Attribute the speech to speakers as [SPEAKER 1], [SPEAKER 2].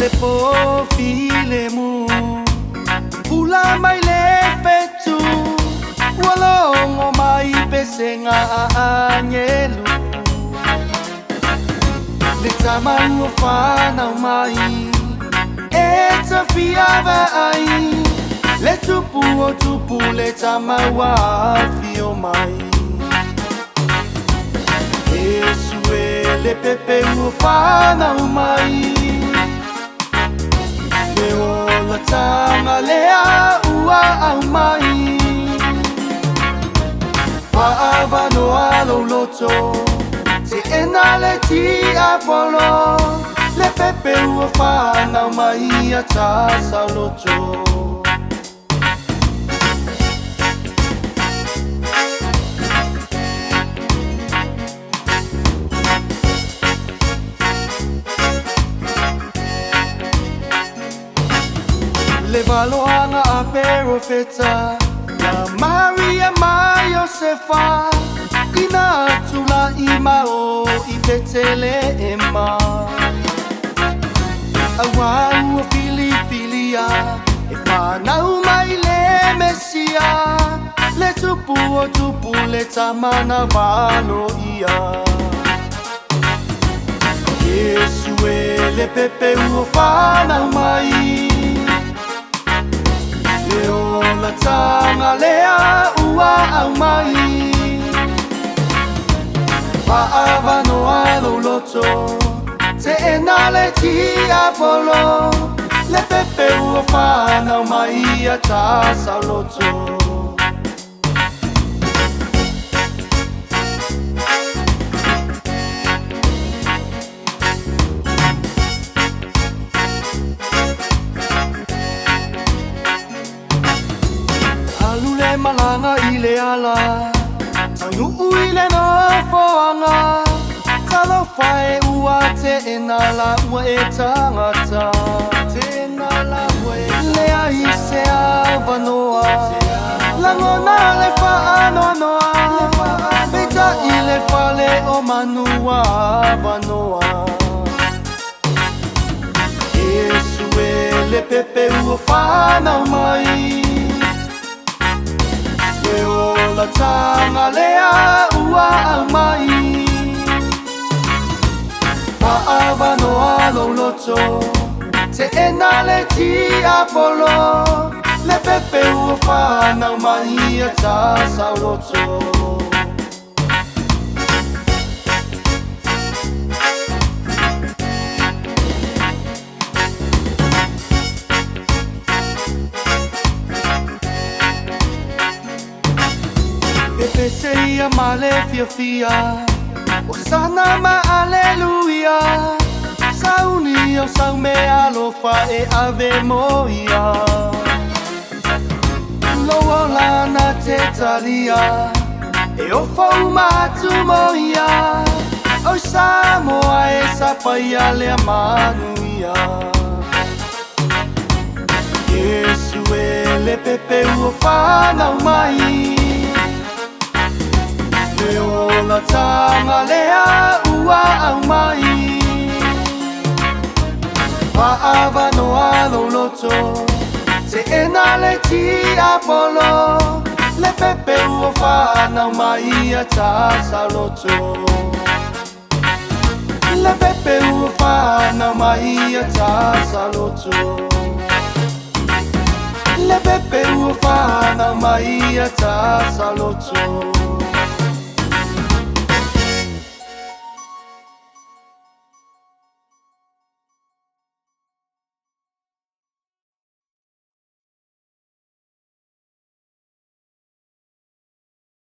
[SPEAKER 1] le Po Filemu, pula mai le fetu, aumai pesega agelu, le tama fanau mai, tafia vaai, le tupu le tama afio mai. Iesu le pepe fanau mai, le olataga le aumai, vanoa loto, se ena le tiapolo, le pepe fanau mai ata saoloto. Le valoaga a perofeta, la Maria ma Iosefa, ina tulai mao I Peteleema. Awau filifilia, fanau le Mesia, le tupu le tama na valoia. Iesu le pepe fanau mai, le olataga le aumai, vanoa loto, se ena le tiapolo, le pepe fanau mai ata saoloto. Malaga I le ala, tangu I le nofoanga, talo fae ua te enala ua tangata, te enala ua le ahi se vanoa, langona le whaanoanoa, Peita'i le whale o Manua vanoa. Iesu le pepe fanau mai, olataga le aumai, vanoa loto, se ena le tiapolo, le pepe fanau mai ata saoloto. Mesia male fia, osana ma aleluia, sauni o sau me alofa ave moia, loa lana te talia, o fau matu moia, o Samoa sapaia le Manuia. Iesu le pepe fanau mai, le olataga le aumai, vanoa loto, se ena le tiapolo, le pepe fanau mai ata saoloto. Le pepe fanau mai ata saoloto. Le pepe fanau mai ata saoloto.